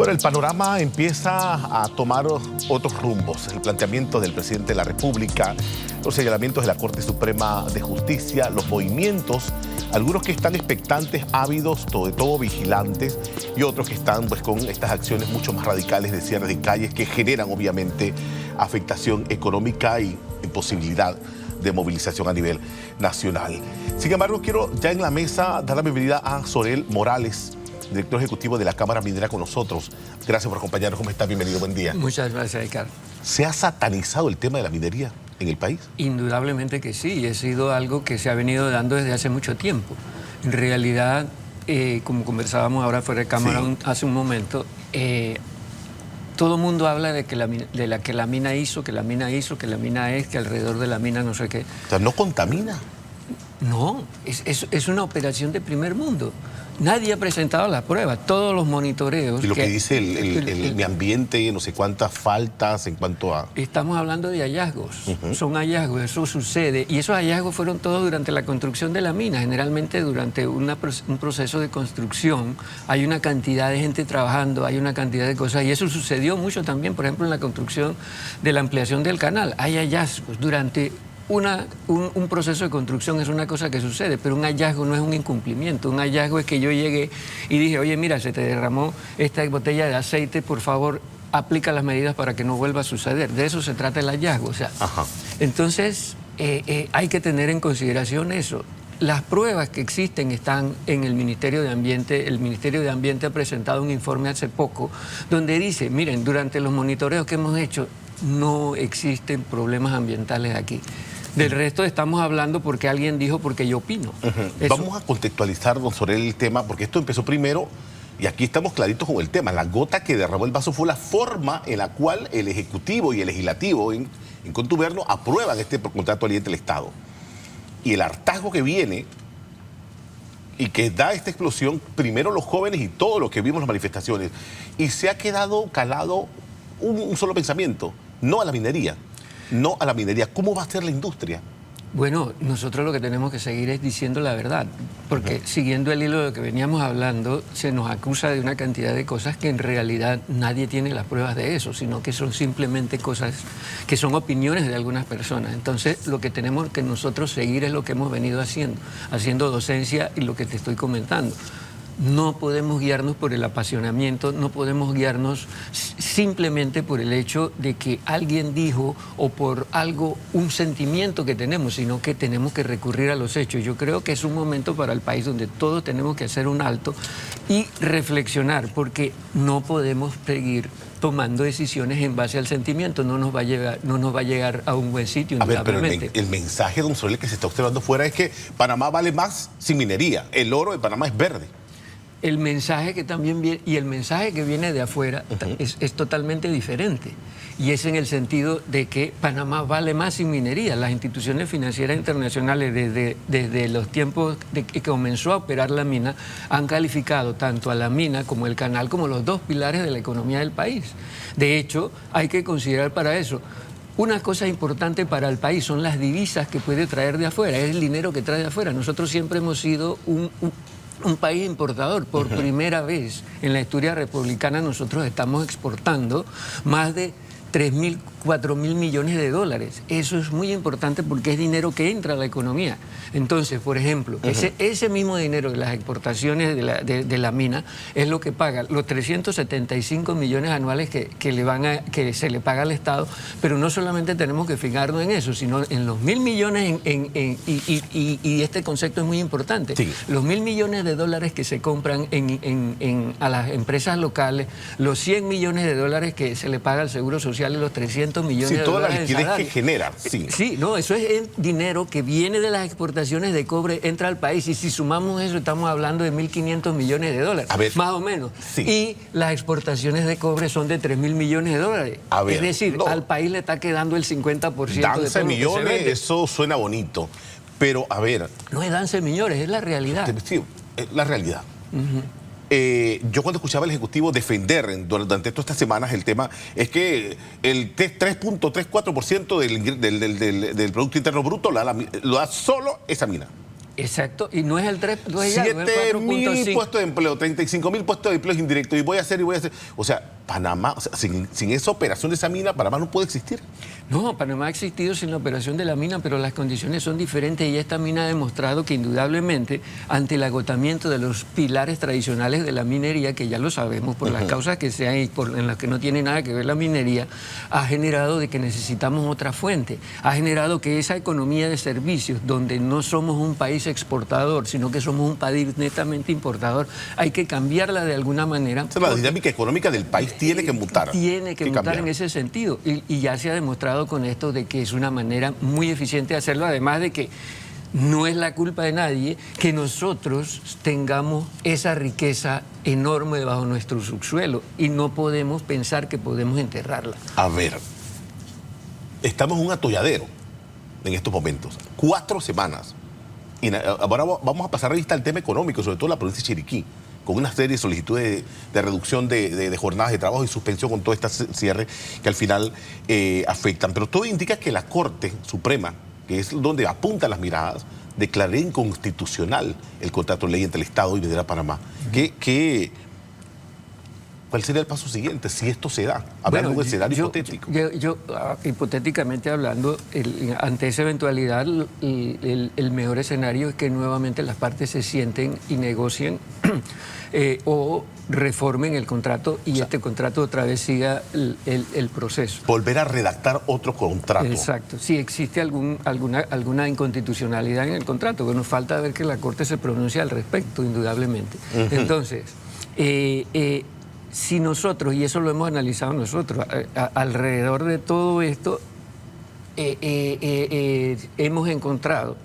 Bueno, el panorama empieza a tomar otros rumbos. El planteamiento del presidente de la República, los señalamientos de la Corte Suprema de Justicia, los movimientos, algunos que están expectantes, ávidos, sobre todo vigilantes, y otros que están pues con estas acciones mucho más radicales de cierre de calles que generan obviamente afectación económica y imposibilidad de movilización a nivel nacional. Sin embargo, quiero ya en la mesa dar la bienvenida a Sorel Morales, director ejecutivo de la Cámara Minera, con nosotros. Gracias por acompañarnos. ¿Cómo está? Bienvenido, buen día. Muchas gracias, Ricardo. ¿Se ha satanizado el tema de la minería en el país? Indudablemente que sí, ha sido algo que se ha venido dando desde hace mucho tiempo. En realidad, como conversábamos ahora fuera de cámara hace un momento, todo el mundo habla de que la mina hizo, que la mina hizo, que la mina es, que alrededor de la mina no sé qué. O sea, ¿no contamina? No, es una operación de primer mundo. Nadie ha presentado las pruebas, todos los monitoreos. Y lo que dice el medio ambiente, no sé cuántas faltas en cuanto a... Estamos hablando de hallazgos, son hallazgos, eso sucede. Y esos hallazgos fueron todos durante la construcción de la mina. Generalmente durante un proceso de construcción hay una cantidad de gente trabajando, hay una cantidad de cosas. Y eso sucedió mucho también, por ejemplo, en la construcción de la ampliación del canal. Hay hallazgos durante... Un proceso de construcción es una cosa que sucede, pero un hallazgo no es un incumplimiento. Un hallazgo es que yo llegué y dije, oye, mira, se te derramó esta botella de aceite, por favor, aplica las medidas para que no vuelva a suceder. De eso se trata el hallazgo. O sea, entonces, hay que tener en consideración eso. Las pruebas que existen están en el Ministerio de Ambiente. El Ministerio de Ambiente ha presentado un informe hace poco donde dice, miren, durante los monitoreos que hemos hecho, no existen problemas ambientales aquí. Del resto estamos hablando porque alguien dijo, porque yo opino. Vamos a contextualizar, don Sorel, el tema, porque esto empezó primero, y aquí estamos claritos con el tema. La gota que derramó el vaso fue la forma en la cual el Ejecutivo y el Legislativo, en contubernio, aprueban este contrato aliente del Estado. Y el hartazgo que viene y que da esta explosión, primero los jóvenes y todos los que vimos las manifestaciones, y se ha quedado calado un solo pensamiento: no a la minería. No a la minería. ¿Cómo va a ser la industria? Bueno, nosotros lo que tenemos que seguir es diciendo la verdad, porque siguiendo el hilo de lo que veníamos hablando, se nos acusa de una cantidad de cosas que en realidad nadie tiene las pruebas de eso, sino que son simplemente cosas que son opiniones de algunas personas. Entonces, lo que tenemos que nosotros seguir es lo que hemos venido haciendo docencia y lo que te estoy comentando. No podemos guiarnos por el apasionamiento, no podemos guiarnos simplemente por el hecho de que alguien dijo o por algo, un sentimiento que tenemos, sino que tenemos que recurrir a los hechos. Yo creo que es un momento para el país donde todos tenemos que hacer un alto y reflexionar, porque no podemos seguir tomando decisiones en base al sentimiento. No nos va a llegar a un buen sitio. A ver, pero el mensaje, don Sorel, que se está observando fuera es que Panamá vale más sin minería. El oro de Panamá es verde. El mensaje que también viene, y el mensaje que viene de afuera es totalmente diferente. Y es en el sentido de que Panamá vale más sin minería. Las instituciones financieras internacionales desde los tiempos de que comenzó a operar la mina han calificado tanto a la mina como el canal como los dos pilares de la economía del país. De hecho, hay que considerar para eso. Una cosa importante para el país son las divisas que puede traer de afuera, es el dinero que trae de afuera. Nosotros siempre hemos sido un país importador. Por primera vez en la historia republicana nosotros estamos exportando más de 3.000, 4.000 millones de dólares. Eso es muy importante porque es dinero que entra a la economía. Entonces, por ejemplo, ese mismo dinero de las exportaciones de la mina es lo que paga los 375 millones anuales que se le paga al Estado, pero no solamente tenemos que fijarnos en eso, sino en los 1.000 millones, y este concepto es muy importante, los 1.000 millones de dólares que se compran a las empresas locales, los 100 millones de dólares que se le paga al Seguro Social y los 300 millones de dólares. Toda la liquidez que genera. Sí, no, eso es dinero que viene de las exportaciones de cobre, entra al país, y si sumamos eso estamos hablando de 1.500 millones de dólares, más o menos. Y las exportaciones de cobre son de 3.000 millones de dólares. Es decir, al país le está quedando el 50% danza de millones, eso suena bonito, pero a ver... No es danza de millones, es la realidad. Sí, es la realidad. Yo cuando escuchaba al Ejecutivo defender durante todas estas semanas el tema, es que el 3.34% del Producto Interno Bruto lo da solo esa mina. Exacto, y no es el 3, no es ya, no es el 7.000 4.5. puestos de empleo, 35.000 puestos de empleo indirectos, y voy a hacer. O sea, Panamá, o sea, sin esa operación de esa mina, Panamá no puede existir. No, Panamá ha existido sin la operación de la mina, pero las condiciones son diferentes y esta mina ha demostrado que indudablemente ante el agotamiento de los pilares tradicionales de la minería, que ya lo sabemos por las causas que sean y en las que no tiene nada que ver la minería, ha generado de que necesitamos otra fuente, ha generado que esa economía de servicios, donde no somos un país exportador, sino que somos un país netamente importador, hay que cambiarla de alguna manera. O sea, la dinámica económica del país tiene que mutar. Tiene que mutar cambiar en ese sentido y ya se ha demostrado con esto de que es una manera muy eficiente de hacerlo, además de que no es la culpa de nadie que nosotros tengamos esa riqueza enorme bajo nuestro subsuelo y no podemos pensar que podemos enterrarla. A ver, estamos en un atolladero en estos momentos, 4 semanas. Y ahora vamos a pasar revista al tema económico, sobre todo la provincia de Chiriquí, con una serie de solicitudes de reducción de jornadas de trabajo y suspensión con todo este cierre que al final afectan. Pero todo indica que la Corte Suprema, que es donde apuntan las miradas, declaró inconstitucional el contrato de ley entre el Estado y Minera Panamá. ¿Cuál sería el paso siguiente si esto se da? Hablando de un escenario hipotético. Hipotéticamente hablando, ante esa eventualidad, el mejor escenario es que nuevamente las partes se sienten y negocien o reformen el contrato y este contrato otra vez siga el proceso. Volver a redactar otro contrato. Exacto. Si existe alguna inconstitucionalidad en el contrato, que nos falta ver que la Corte se pronuncie al respecto, indudablemente. Entonces, si nosotros, y eso lo hemos analizado nosotros, alrededor de todo esto, hemos encontrado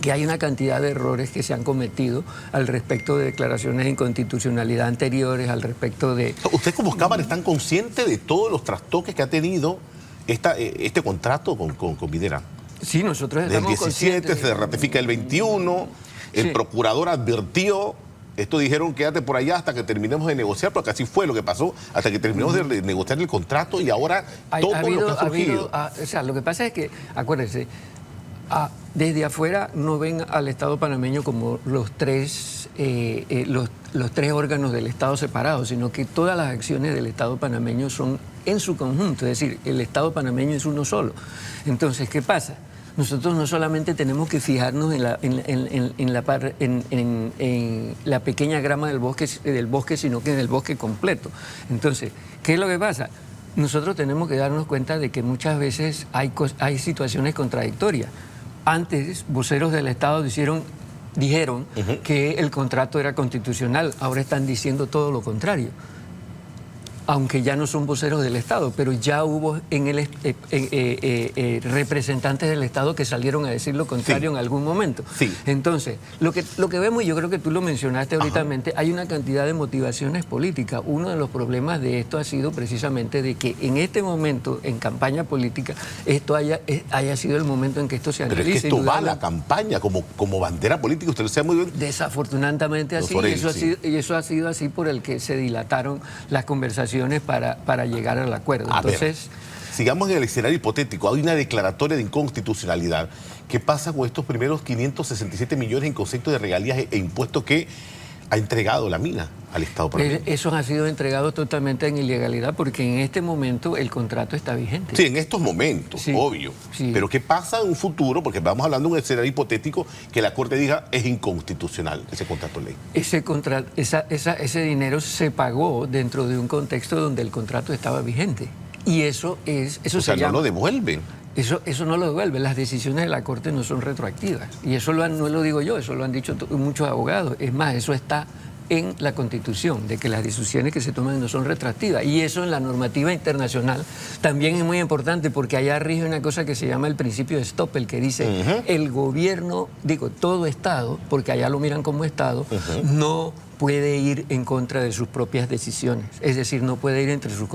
que hay una cantidad de errores que se han cometido al respecto de declaraciones de inconstitucionalidad anteriores, al respecto de... ¿Ustedes como Cámara están conscientes de todos los trastoques que ha tenido este contrato con Minera? Sí, nosotros estamos conscientes. Del 17 se ratifica el 21, el procurador advirtió... Esto dijeron, quédate por allá hasta que terminemos de negociar, porque así fue lo que pasó, hasta que terminemos de negociar el contrato y ahora todo lo que ha surgido. O sea, lo que pasa es que, acuérdense, desde afuera no ven al Estado panameño como los tres órganos del Estado separados, sino que todas las acciones del Estado panameño son en su conjunto, es decir, el Estado panameño es uno solo. Entonces, ¿qué pasa? Nosotros no solamente tenemos que fijarnos en la pequeña grama del bosque, sino que en el bosque completo. Entonces, ¿qué es lo que pasa? Nosotros tenemos que darnos cuenta de que muchas veces hay situaciones contradictorias. Antes, voceros del Estado dijeron que el contrato era constitucional, ahora están diciendo todo lo contrario. Aunque ya no son voceros del Estado, pero ya hubo representantes del Estado que salieron a decir lo contrario en algún momento. Sí. Entonces, lo que vemos, y yo creo que tú lo mencionaste ahorita, hay una cantidad de motivaciones políticas. Uno de los problemas de esto ha sido precisamente de que en este momento, en campaña política, esto haya sido el momento en que esto se analice. Pero es que esto va a la campaña como bandera política, usted lo sabe muy bien. Desafortunadamente así, y eso ha sido así por el que se dilataron las conversaciones para llegar al acuerdo. Entonces, sigamos en el escenario hipotético. Hay una declaratoria de inconstitucionalidad. ¿Qué pasa con estos primeros 567 millones en concepto de regalías e impuestos que ha entregado la mina al Estado panameño? Esos han sido entregados totalmente en ilegalidad porque en este momento el contrato está vigente. Sí, en estos momentos, obvio. Sí. Pero ¿qué pasa en un futuro? Porque vamos hablando de un escenario hipotético que la Corte diga es inconstitucional ese contrato de ley. Ese dinero se pagó dentro de un contexto donde el contrato estaba vigente. Y eso no lo devuelven. Eso no lo devuelve. Las decisiones de la Corte no son retroactivas. Y eso no lo digo yo, eso lo han dicho muchos abogados. Es más, eso está en la Constitución, de que las decisiones que se toman no son retroactivas. Y eso en la normativa internacional también es muy importante porque allá rige una cosa que se llama el principio de Stoppel, que dice el gobierno, todo Estado, porque allá lo miran como Estado, no puede ir en contra de sus propias decisiones, es decir, no puede ir entre sus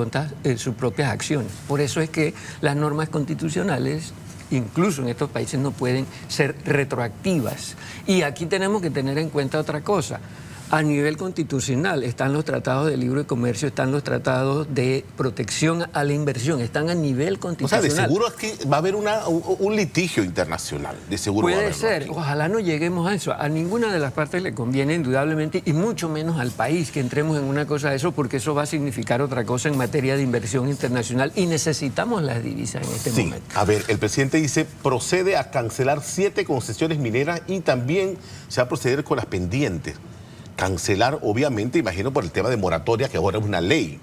propias acciones. Por eso es que las normas constitucionales, incluso en estos países, no pueden ser retroactivas. Y aquí tenemos que tener en cuenta otra cosa. A nivel constitucional están los tratados de libre comercio, están los tratados de protección a la inversión, están a nivel O sea, constitucional. de seguro es que va a haber un litigio internacional, de seguro va a Puede haberlo ser, aquí. ojalá no lleguemos a eso. A ninguna de las partes le conviene indudablemente, y mucho menos al país que entremos en una cosa de eso, porque eso va a significar otra cosa en materia de inversión internacional y necesitamos las divisas en este momento. A ver, el presidente dice, procede a cancelar 7 concesiones mineras y también se va a proceder con las pendientes. Cancelar, obviamente, imagino por el tema de moratoria, que ahora es una ley.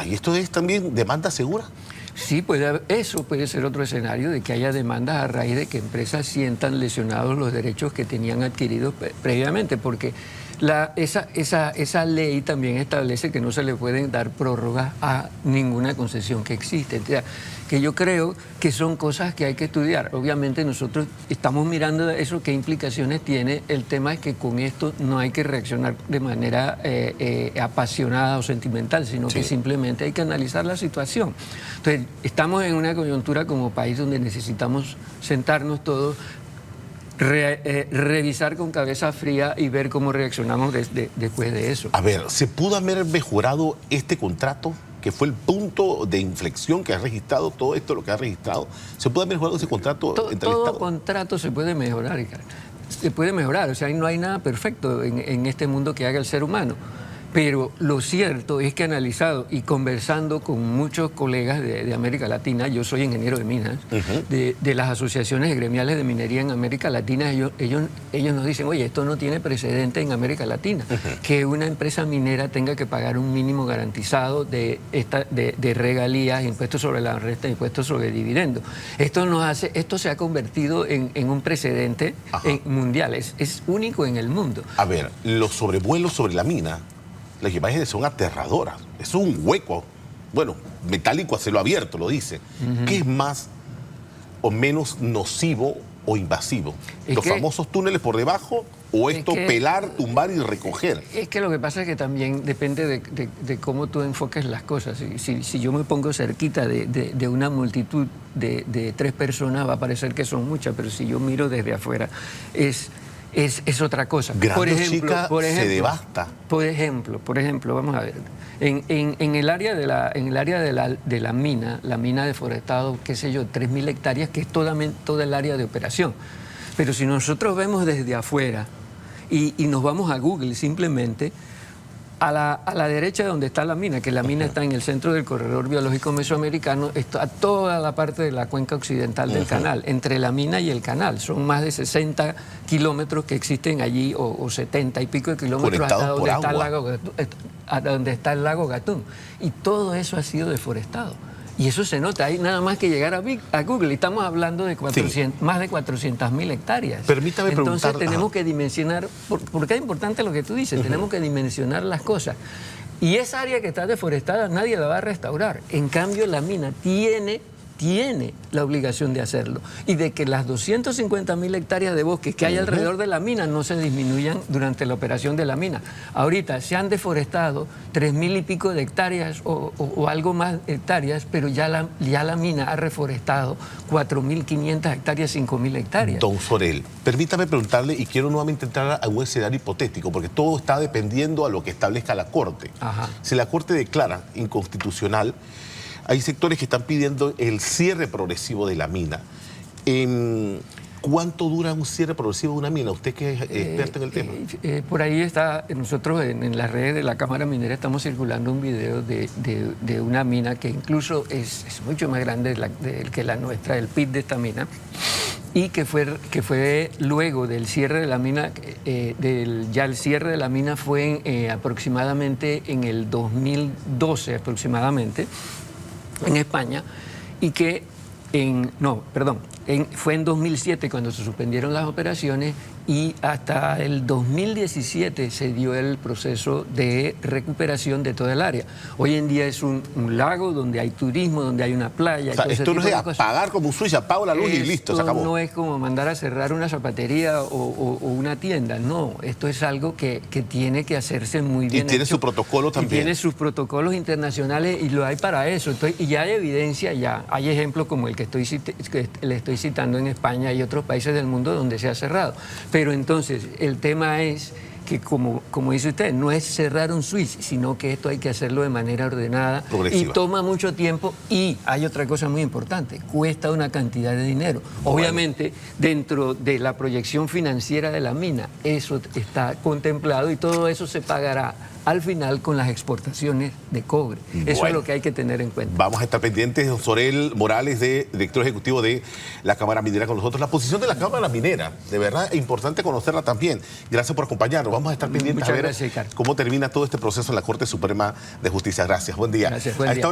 ¿Y esto es también demanda segura? Sí, eso puede ser otro escenario de que haya demandas a raíz de que empresas sientan lesionados los derechos que tenían adquiridos previamente, porque esa ley también establece que no se le pueden dar prórrogas a ninguna concesión que existe. O sea, que yo creo que son cosas que hay que estudiar. Obviamente nosotros estamos mirando eso, qué implicaciones tiene. El tema es que con esto no hay que reaccionar de manera apasionada o sentimental, sino que simplemente hay que analizar la situación. Entonces, estamos en una coyuntura como país donde necesitamos sentarnos todos, revisar con cabeza fría y ver cómo reaccionamos después de eso. A ver, ¿se pudo haber mejorado este contrato? Que fue el punto de inflexión que ha registrado todo esto, lo que ha registrado. ¿Se puede haber mejorado ese contrato entre el Todo Estado? contrato se puede mejorar, Ricardo. Se puede mejorar, o sea, no hay nada perfecto en este mundo que haga el ser humano. Pero lo cierto es que analizado y conversando con muchos colegas de América Latina, yo soy ingeniero de minas, de las asociaciones gremiales de minería en América Latina, ellos nos dicen, oye, esto no tiene precedente en América Latina, que una empresa minera tenga que pagar un mínimo garantizado de regalías, impuestos sobre la renta, impuestos sobre dividendos. Esto se ha convertido en un precedente mundial, es único en el mundo. A ver, los sobrevuelos sobre la mina, las imágenes son aterradoras. Es un hueco, bueno, metálico a cielo abierto, lo dice. ¿Qué es más o menos nocivo o invasivo? ¿Los famosos túneles por debajo o esto pelar, tumbar y recoger? Es que lo que pasa es que también depende de cómo tú enfoques las cosas. Si yo me pongo cerquita de una multitud de 3 personas, va a parecer que son muchas, pero si yo miro desde afuera, es otra cosa. Por ejemplo, se devasta. Por ejemplo, vamos a ver, en el área de la mina deforestado, qué sé yo, 3.000 hectáreas, que es toda el área de operación. Pero si nosotros vemos desde afuera y nos vamos a Google simplemente, a la derecha de donde está la mina, que la mina está en el centro del corredor biológico mesoamericano, está toda la parte de la cuenca occidental del canal, entre la mina y el canal. Son más de 60 kilómetros que existen allí, o 70 y pico de kilómetros hasta donde está el lago Gatún. Y todo eso ha sido deforestado. Y eso se nota, hay nada más que llegar a Google. Estamos hablando de más de 400.000 hectáreas. Permítame preguntar. Entonces tenemos que dimensionar, porque es importante lo que tú dices, tenemos que dimensionar las cosas. Y esa área que está deforestada nadie la va a restaurar. En cambio, la mina tiene la obligación de hacerlo y de que las 250.000 hectáreas de bosques que hay alrededor de la mina no se disminuyan durante la operación de la mina. Ahorita se han deforestado 3.000 y pico de hectáreas o algo más hectáreas, pero ya la mina ha reforestado 4.500 hectáreas, 5.000 hectáreas. Don Sorel, permítame preguntarle, y quiero nuevamente entrar a un escenario hipotético, porque todo está dependiendo a lo que establezca la Corte. Si la Corte declara inconstitucional, hay sectores que están pidiendo el cierre progresivo de la mina. ¿Cuánto dura un cierre progresivo de una mina? Usted que es experto en el tema. Por ahí está, nosotros en las redes de la Cámara Minera estamos circulando un video de una mina que incluso es mucho más grande que la nuestra, el pit de esta mina, y que fue luego del cierre de la mina, ya el cierre de la mina fue aproximadamente en el 2012 aproximadamente, en España, y que fue en 2007 cuando se suspendieron las operaciones, y hasta el 2017 se dio el proceso de recuperación de toda el área. Hoy en día es un lago donde hay turismo, donde hay una playa. O sea, esto no es de apagar como un switch, apago la luz y listo, se acabó. No es como mandar a cerrar una zapatería o una tienda, no. Esto es algo que tiene que hacerse muy bien. Y tiene su protocolo también. Y tiene sus protocolos internacionales y lo hay para eso. Y ya hay evidencia, hay ejemplos como el que le estoy citando en España y otros países del mundo donde se ha cerrado. Pero entonces el tema es que como dice usted, no es cerrar un switch, sino que esto hay que hacerlo de manera ordenada progresiva. Y toma mucho tiempo. Y hay otra cosa muy importante, cuesta una cantidad de dinero. Bueno. Obviamente, dentro de la proyección financiera de la mina, eso está contemplado y todo eso se pagará al final con las exportaciones de cobre. Eso es lo que hay que tener en cuenta. Vamos a estar pendientes. Sorel Morales, director ejecutivo de la Cámara Minera, con nosotros. La posición de la Cámara Minera, de verdad, es importante conocerla también. Gracias por acompañarnos. Vamos a estar pendientes a ver cómo termina todo este proceso en la Corte Suprema de Justicia. Gracias. Buen día. Gracias, buen día.